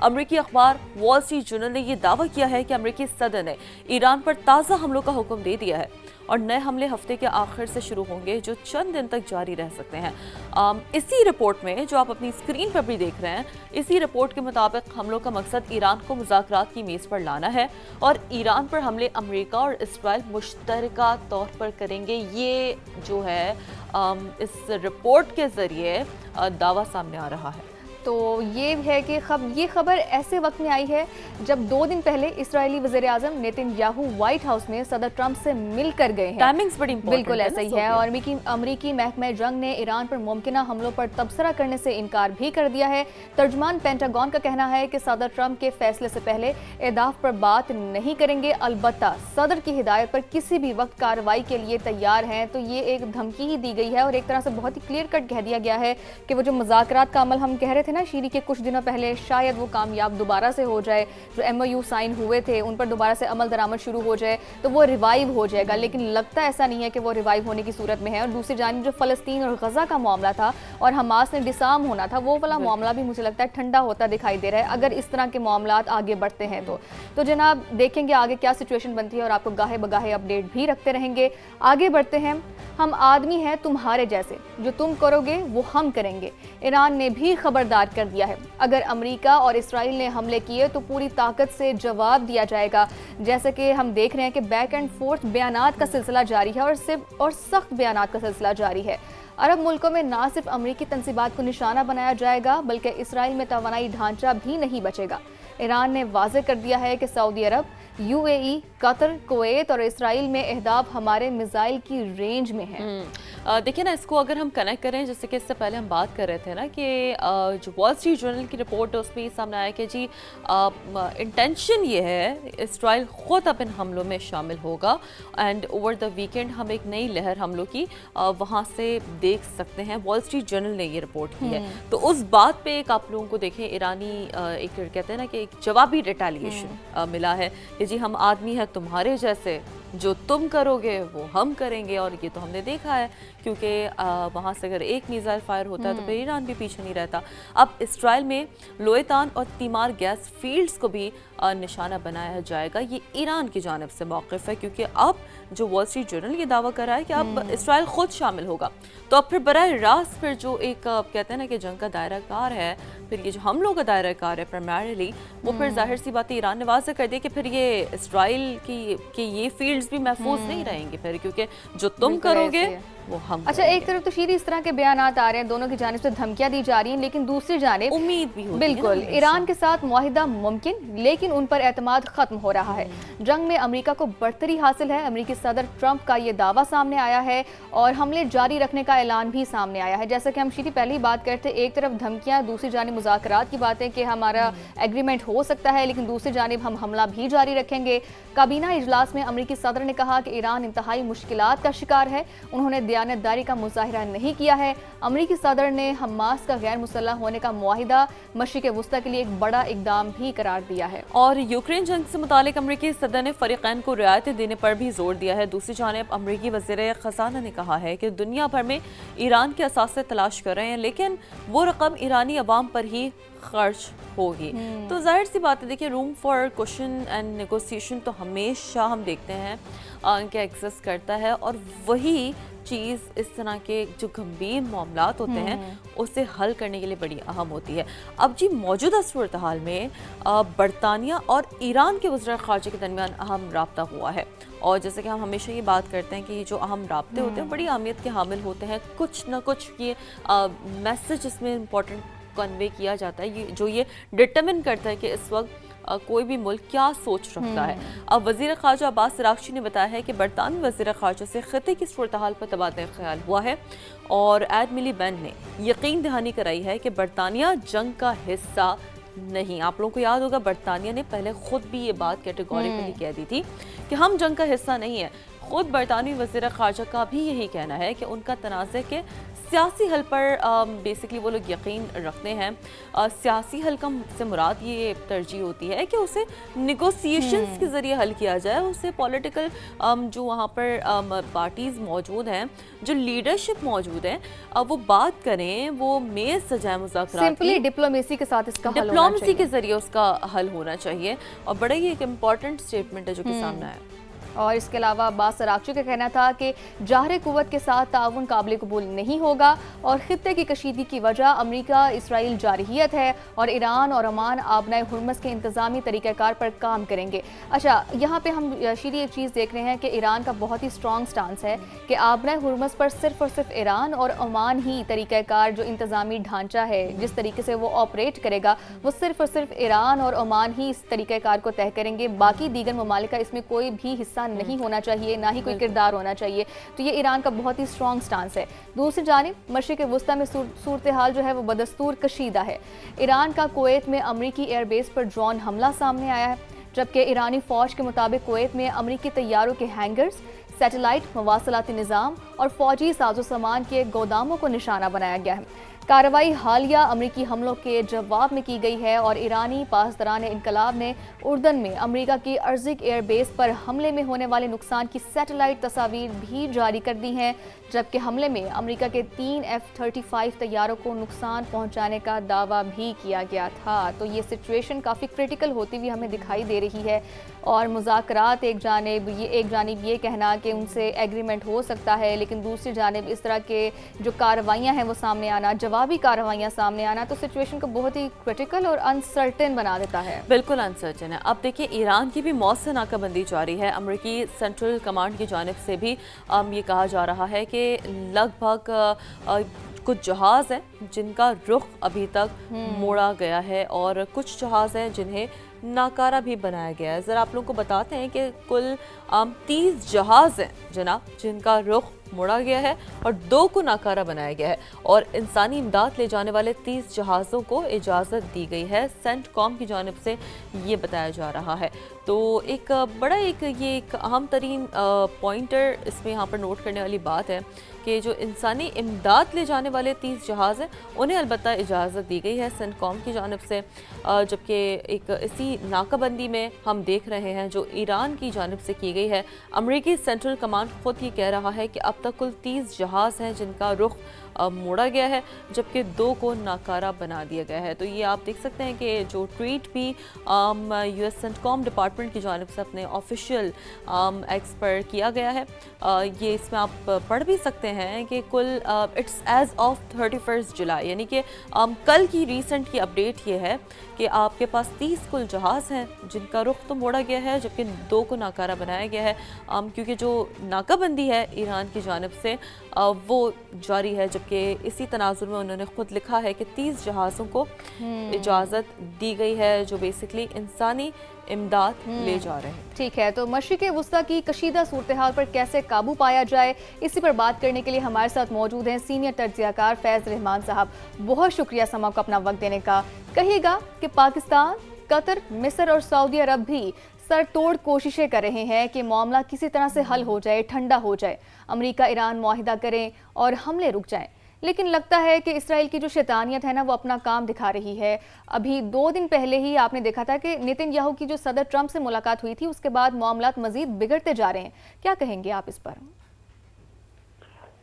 امریکی اخبار وال اسٹریٹ جرنل نے یہ دعویٰ کیا ہے کہ امریکی صدر نے ایران پر تازہ حملوں کا حکم دے دیا ہے اور نئے حملے ہفتے کے آخر سے شروع ہوں گے جو چند دن تک جاری رہ سکتے ہیں۔ اسی رپورٹ میں جو آپ اپنی اسکرین پر بھی دیکھ رہے ہیں، اسی رپورٹ کے مطابق حملوں کا مقصد ایران کو مذاکرات کی میز پر لانا ہے اور ایران پر حملے امریکہ اور اسرائیل مشترکہ طور پر کریں گے۔ یہ جو ہے اس رپورٹ کے ذریعے دعویٰ سامنے آ رہا ہے۔ تو یہ ہے کہ یہ خبر ایسے وقت میں آئی ہے جب 2 دن پہلے اسرائیلی وزیر اعظم نیتن یاہو وائٹ ہاؤس میں صدر ٹرمپ سے مل کر گئے ہیں۔ ٹائمنگز بڑی امپورٹنٹ بالکل ایسا ہی ہے، اور امریکی محکمہ جنگ نے ایران پر ممکنہ حملوں پر تبصرہ کرنے سے انکار بھی کر دیا ہے۔ ترجمان پینٹاگون کا کہنا ہے کہ صدر ٹرمپ کے فیصلے سے پہلے اہداف پر بات نہیں کریں گے، البتہ صدر کی ہدایت پر کسی بھی وقت کارروائی کے لیے تیار ہیں۔ تو یہ ایک دھمکی ہی دی گئی ہے اور ایک طرح سے بہت ہی کلیئر کٹ کہہ دیا گیا ہے کہ وہ جو مذاکرات کا عمل ہم کہہ رہے تھے نا شیری کے کچھ دنوں پہلے، شاید وہ کامیاب دوبارہ سے ہو جائے، جو MOU سائن ہوئے تھے ان پر دوبارہ سے عمل درآمد شروع ہو جائے تو وہ ریوائیو ہو جائے گا، لیکن لگتا ایسا نہیں ہے کہ وہ ریوائیو ہونے کی صورت میں ہے۔ اور دوسری جانب جو فلسطین اور غزہ کا معاملہ تھا اور حماس نے ڈسارم ہونا تھا، وہ والا معاملہ بھی مجھے لگتا ہے ٹھنڈا ہوتا دکھائی دے رہا ہے اگر اس طرح کے معاملات آگے بڑھتے ہیں تو جناب دیکھیں گے آگے کیا سچویشن بنتی ہے اور آپ کو گاہے بگاہے اپڈیٹ بھی رکھتے رہیں گے۔ آگے بڑھتے ہیں۔ ہم آدمی ہیں تمہارے جیسے، جو تم کرو گے وہ ہم کریں گے، ایران نے بھی خبردار کر دیا ہے۔ اگر امریکہ اور اسرائیل نے حملے کیے تو پوری طاقت سے جواب دیا جائے گا۔ جیسے کہ ہم دیکھ رہے ہیں کہ بیک اینڈ فورتھ بیانات کا سلسلہ جاری ہے اور سخت بیانات کا سلسلہ جاری ہے۔ عرب ملکوں میں نہ صرف امریکی تنصیبات کو نشانہ بنایا جائے گا بلکہ اسرائیل میں توانائی ڈھانچہ بھی نہیں بچے گا۔ ایران نے واضح کر دیا ہے کہ سعودی عرب، UAE، قطر، کویت اور اسرائیل میں اہداف ہمارے میزائل کی رینج میں ہیں۔ دیکھیں نا، اس کو اگر ہم کنیکٹ کریں، جیسے کہ اس سے پہلے ہم بات کر رہے تھے نا کہ جو وال اسٹریٹ جرنل کی رپورٹ ہے اس میں یہ سامنے آیا کہ جی انٹینشن یہ ہے اسرائیل خود اب ان حملوں میں شامل ہوگا اینڈ اوور دا ویکینڈ ہم ایک نئی لہر حملوں کی وہاں سے دیکھ سکتے ہیں۔ وال اسٹریٹ جرنل نے یہ رپورٹ کی ہے، تو اس بات پہ ایک آپ لوگوں کو دیکھیں ایرانی ایک کہتے ہیں نا کہ ایک جوابی ریٹیلیشن ملا ہے کہ جی ہم آدمی ہیں تمہارے جیسے، جو تم کرو گے وہ ہم کریں گے۔ اور یہ تو ہم نے دیکھا ہے کیونکہ وہاں سے اگر ایک میزائل فائر ہوتا ہے تو پھر ایران بھی پیچھے نہیں رہتا۔ اب اسرائیل میں لویتان اور تیمار گیس فیلڈز کو بھی نشانہ بنایا جائے گا۔ یہ ایران کی جانب سے موقف ہے کیونکہ اب جو وال اسٹریٹ جرنل یہ دعویٰ کر رہا ہے کہ اب اسرائیل خود شامل ہوگا، تو اب پھر براہ راست پھر جو ایک کہتے ہیں نا کہ جنگ کا دائرہ کار ہے، پھر یہ جو حملوں کا دائرہ کار ہے پرائمریلی، وہ پھر ظاہر سی بات ہے ایران نے واضح کر دیا کہ پھر یہ اسرائیل کی یہ فیلڈز بھی محفوظ نہیں رہیں گے پھر، کیونکہ جو تم کرو گے وہ ہم۔ اچھا، ایک طرف تو شیری اس طرح کے بیانات آ رہے ہیں، دونوں کی جانب سے دھمکیاں دی جا رہی ہیں، لیکن دوسری جانب امید بھی ہوتی ہے بالکل ایران کے ساتھ معاہدہ ممکن، لیکن ان پر اعتماد ختم ہو رہا ہے۔ جنگ میں امریکہ کو برتری حاصل ہے، امریکی صدر ٹرمپ کا یہ دعویٰ سامنے آیا ہے اور حملے جاری رکھنے کا اعلان بھی سامنے آیا ہے۔ جیسا کہ ہم شیری پہلے ہی بات کرتے، ایک طرف دھمکیاں، دوسری جانب مذاکرات کی باتیں کہ ہمارا ایگریمنٹ ہو سکتا ہے، لیکن دوسری جانب ہم حملہ بھی جاری رکھیں گے۔ کابینہ اجلاس میں امریکی صدر نے کہا کہ ایران انتہائی مشکلات کا شکار ہے، انہوں نے دیانتداری کا مظاہرہ نہیں کیا ہے۔ امریکی صدر نے حماس کا غیر مسلح ہونے کا معاہدہ مشرق وسطی کے لیے ایک بڑا اقدام بھی قرار دیا ہے۔ اور یوکرین جنگ سے متعلق امریکی صدر نے فریقین کو رعایتیں دینے پر بھی زور دیا ہے۔ دوسری جانب امریکی وزیر خزانہ نے کہا ہے کہ دنیا بھر میں ایران کے اثاثے تلاش کر رہے ہیں، لیکن وہ رقم ایرانی عوام پر ہی خرچ ہوگی۔ تو ظاہر سی بات ہے، دیکھیں room for question and negotiation تو ہمیشہ ہم دیکھتے ہیں کہ ایگزسٹ کرتا ہے، اور وہی چیز اس طرح کے جو گمبھیر معاملات ہوتے ہیں اسے حل کرنے کے لیے بڑی اہم ہوتی ہے۔ اب جی موجودہ صورتحال میں برطانیہ اور ایران کے وزراء خارجہ کے درمیان اہم رابطہ ہوا ہے، اور جیسے کہ ہم ہمیشہ یہ بات کرتے ہیں کہ یہ جو اہم رابطے ہوتے ہیں بڑی اہمیت کے حامل ہوتے ہیں، کچھ نہ کچھ یہ میسج اس میں امپورٹنٹ کنوے کیا جاتا ہے جو یہ ڈٹرمن کرتا ہے کہ اس وقت کوئی بھی ملک کیا سوچ رکھتا ہے۔ اب وزیر خارجہ عباس اراغچی نے بتایا ہے کہ برطانوی وزیر خارجہ سے خطے کی صورتحال پر تبادلہ خیال ہوا ہے، اور ایڈ ملی بینڈ نے یقین دہانی کرائی ہے کہ برطانیہ جنگ کا حصہ نہیں۔ آپ لوگوں کو یاد ہوگا برطانیہ نے پہلے خود بھی یہ بات کیٹیگوریکلی کہہ دی تھی کہ ہم جنگ کا حصہ نہیں ہے۔ خود برطانوی وزیر خارجہ کا بھی یہی کہنا ہے کہ ان کا تنازع کے سیاسی حل پر بیسکلی وہ لوگ یقین رکھتے ہیں. سیاسی حل کا سے مراد یہ ترجیح ہوتی ہے کہ اسے نیگوسیشنز کے ذریعے حل کیا جائے, اسے پولیٹیکل جو وہاں پر پارٹیز موجود ہیں, جو لیڈرشپ موجود ہے, وہ بات کریں, وہ میز سجائیں مذاکرات سمپلی ڈپلومیسی کے ساتھ اس کا حل ہونا ڈپلومیسی چاہیے, کے ذریعے اس کا حل ہونا چاہیے. اور بڑا ہی ایک امپورٹنٹ اسٹیٹمنٹ ہے جو کہ سامنے آیا. اور اس کے علاوہ عباس سراغچی کا کہنا تھا کہ جوہری قوت کے ساتھ تعاون قابل قبول نہیں ہوگا, اور خطے کی کشیدگی کی وجہ امریکہ اسرائیل جارحیت ہے, اور ایران اور عمان آبنائے ہرمز کے انتظامی طریقہ کار پر کام کریں گے. اچھا, یہاں پہ ہم شیری ایک چیز دیکھ رہے ہیں کہ ایران کا بہت ہی اسٹرانگ سٹانس ہے کہ آبنائے ہرمز پر صرف اور صرف ایران اور عمان ہی طریقہ کار, جو انتظامی ڈھانچہ ہے, جس طریقے سے وہ آپریٹ کرے گا, وہ صرف اور صرف ایران اور عمان ہی اس طریقہ کار کو طے کریں گے. باقی دیگر ممالک کا اس میں کوئی بھی حصہ نہیں ہونا چاہیے, نہ ہی کوئی کردار ہونا چاہیے. تو یہ ایران کا بہت ہی اسٹرانگ سٹانس ہے. دوسری جانب مشرق وسطیٰ میں صورتحال جو ہے وہ بدستور کشیدہ ہے. ایران کا کویت میں امریکی ایئر بیس پر ڈرون حملہ سامنے آیا ہے, جبکہ ایرانی فوج کے مطابق کویت میں امریکی طیاروں کے ہینگرز, سیٹلائٹ مواصلاتی نظام اور فوجی ساز و سامان کے گوداموں کو نشانہ بنایا گیا ہے. کارروائی حالیہ امریکی حملوں کے جواب میں کی گئی ہے, اور ایرانی پاسداران انقلاب نے اردن میں امریکہ کی ارزک ایئر بیس پر حملے میں ہونے والے نقصان کی سیٹلائٹ تصاویر بھی جاری کر دی ہیں, جبکہ حملے میں امریکہ کے 3 F-35 طیاروں کو نقصان پہنچانے کا دعویٰ بھی کیا گیا تھا. تو یہ سچویشن کافی کرٹیکل ہوتی ہوئی ہمیں دکھائی دے رہی ہے, اور مذاکرات ایک جانب یہ کہنا کہ ان سے ایگریمنٹ ہو سکتا ہے, لیکن دوسری جانب اس طرح کے جو کارروائیاں ہیں وہ سامنے آنا, جوابی کارروائیاں سامنے آنا, تو سچویشن کو بہت ہی کرٹیکل اور انسرٹن بنا دیتا ہے. بالکل انسرٹن ہے. اب دیکھیں, ایران کی بھی موثر ناکہ بندی جاری ہے. امریکی سینٹرل کمانڈ کی جانب سے بھی یہ کہا جا رہا ہے کہ لگ بھگ کچھ جہاز ہیں جن کا رخ ابھی تک موڑا گیا ہے, اور کچھ جہاز ہیں جنہیں ناکارہ بھی بنایا گیا ہے. ذرا آپ لوگوں کو بتاتے ہیں کہ کل 30 جہاز ہیں جناب جن کا رخ موڑا گیا ہے اور 2 کو ناکارہ بنایا گیا ہے, اور انسانی امداد لے جانے والے 30 جہازوں کو اجازت دی گئی ہے. سینٹ کام کی جانب سے یہ بتایا جا رہا ہے. تو ایک بڑا یہ ایک اہم ترین پوائنٹر اس میں یہاں پر نوٹ کرنے والی بات ہے کہ جو انسانی امداد لے جانے والے 30 جہاز ہیں انہیں البتہ اجازت دی گئی ہے سینٹ کام کی جانب سے, جبکہ ایک اسی ناکہ بندی میں ہم دیکھ رہے ہیں جو ایران کی جانب سے کی گئی ہے. امریکی سینٹرل کمانڈ خود یہ کہہ رہا ہے کہ اب تک کل 30 جہاز ہیں جن کا رخ موڑا گیا ہے, جبکہ 2 کو ناکارہ بنا دیا گیا ہے. تو یہ آپ دیکھ سکتے ہیں کہ جو ٹویٹ بھی یو ایس سینٹ کام ڈپارٹمنٹ کی جانب سے اپنے آفیشیل ایکس پر کیا گیا ہے, یہ اس میں آپ پڑھ بھی سکتے ہیں کہ کل اٹس ایز آف 31 جولائی, یعنی کہ کل کی ریسنٹ کی اپڈیٹ یہ ہے کہ آپ کے پاس 30 کل جہاز ہیں جن کا رخ تو موڑا گیا ہے, جبکہ 2 کو ناکارہ بنایا گیا ہے, کیونکہ جو ناکہ بندی ہے ایران کی جانب سے وہ جاری ہے. جبکہ اسی تناظر میں انہوں نے خود لکھا ہے کہ 30 جہازوں کو اجازت دی گئی ہے جو بیسکلی انسانی امداد لے جا رہے ہیں. ٹھیک ہے, تو مشرق وسطیٰ کی کشیدہ صورتحال پر کیسے قابو پایا جائے, اسی پر بات کرنے کے لیے ہمارے ساتھ موجود ہیں سینئر تجزیہ کار فیض رحمان صاحب. بہت شکریہ سما کو اپنا وقت دینے کا. کہیے گا کہ پاکستان, قطر, مصر اور سعودی عرب بھی سر توڑ کوششیں کر رہے ہیں کہ معاملہ کسی طرح سے حل ہو جائے, ٹھنڈا ہو جائے, امریکہ ایران معاہدہ کریں اور حملے رک جائیں, لیکن لگتا ہے کہ اسرائیل کی جو شیطانیت ہے نا وہ اپنا کام دکھا رہی ہے. ابھی 2 دن پہلے ہی آپ نے دیکھا تھا کہ نیتن یاہو کی جو صدر ٹرمپ سے ملاقات ہوئی تھی, اس کے بعد معاملات مزید بگڑتے جا رہے ہیں. کیا کہیں گے آپ اس پر؟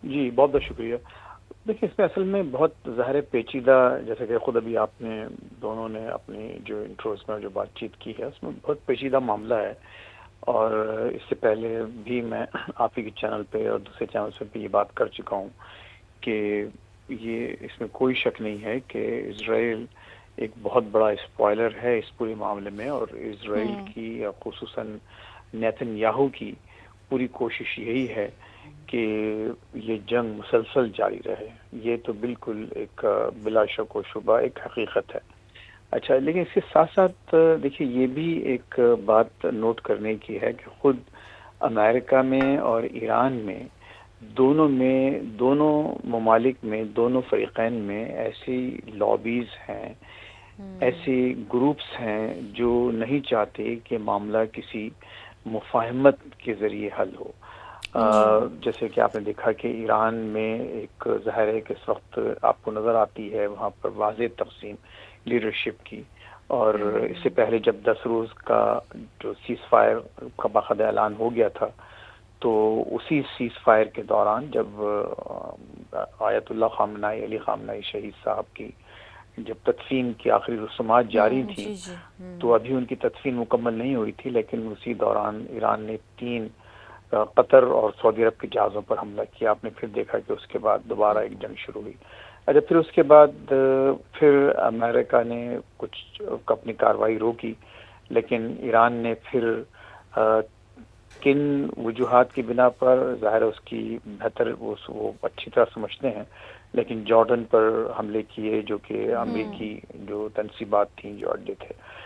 جی بہت بہت شکریہ. دیکھیں, اس میں اصل میں بہت ظاہر پیچیدہ, جیسے کہ خود ابھی آپ نے دونوں نے اپنی جو انٹروز میں جو بات چیت کی ہے اس میں بہت پیچیدہ معاملہ ہے, اور اس سے پہلے بھی میں آپ ہی کے چینل پہ اور دوسرے چینل پہ بھی یہ بات کر چکا ہوں کہ یہ اس میں کوئی شک نہیں ہے کہ اسرائیل ایک بہت بڑا اسپوائلر ہے اس پورے معاملے میں, اور اسرائیل کی خصوصاً نیتن یاہو کی پوری کوشش یہی ہے کہ یہ جنگ مسلسل جاری رہے. یہ تو بالکل ایک بلا شک و شبہ ایک حقیقت ہے. اچھا, لیکن اس کے ساتھ ساتھ دیکھیے یہ بھی ایک بات نوٹ کرنے کی ہے کہ خود امریکہ میں اور ایران میں دونوں ممالک میں, دونوں فریقین میں ایسی لابیز ہیں, ایسے گروپس ہیں جو نہیں چاہتے کہ معاملہ کسی مفاہمت کے ذریعے حل ہو. جیسے کہ آپ نے دیکھا کہ ایران میں ایک ظاہر ہے کہ اس وقت آپ کو نظر آتی ہے وہاں پر واضح تقسیم لیڈرشپ کی، اور اس سے پہلے جب 10 روز کا جو سیز فائر کا باقاعدہ اعلان ہو گیا تھا، تو اسی سیز فائر کے دوران جب آیت اللہ خامنہئی علی خامنہئی شہید صاحب کی جب تدفین کی آخری رسومات جاری تھیں، جی جی تو ابھی ان کی تدفین مکمل نہیں ہوئی تھی، لیکن اسی دوران ایران نے 3 قطر اور سعودی عرب کے جہازوں پر حملہ کیا۔ آپ نے پھر دیکھا کہ اس کے بعد دوبارہ ایک جنگ شروع ہوئی۔ اچھا، پھر اس کے بعد پھر امریکہ نے کچھ اپنی کارروائی روکی، لیکن ایران نے پھر کن وجوہات کی بنا پر، ظاہر ہے اس کی بہتر وہ اچھی طرح سمجھتے ہیں، لیکن جارڈن پر حملے کیے جو کہ امریکی جو تنصیبات تھیں جو اڈے تھے۔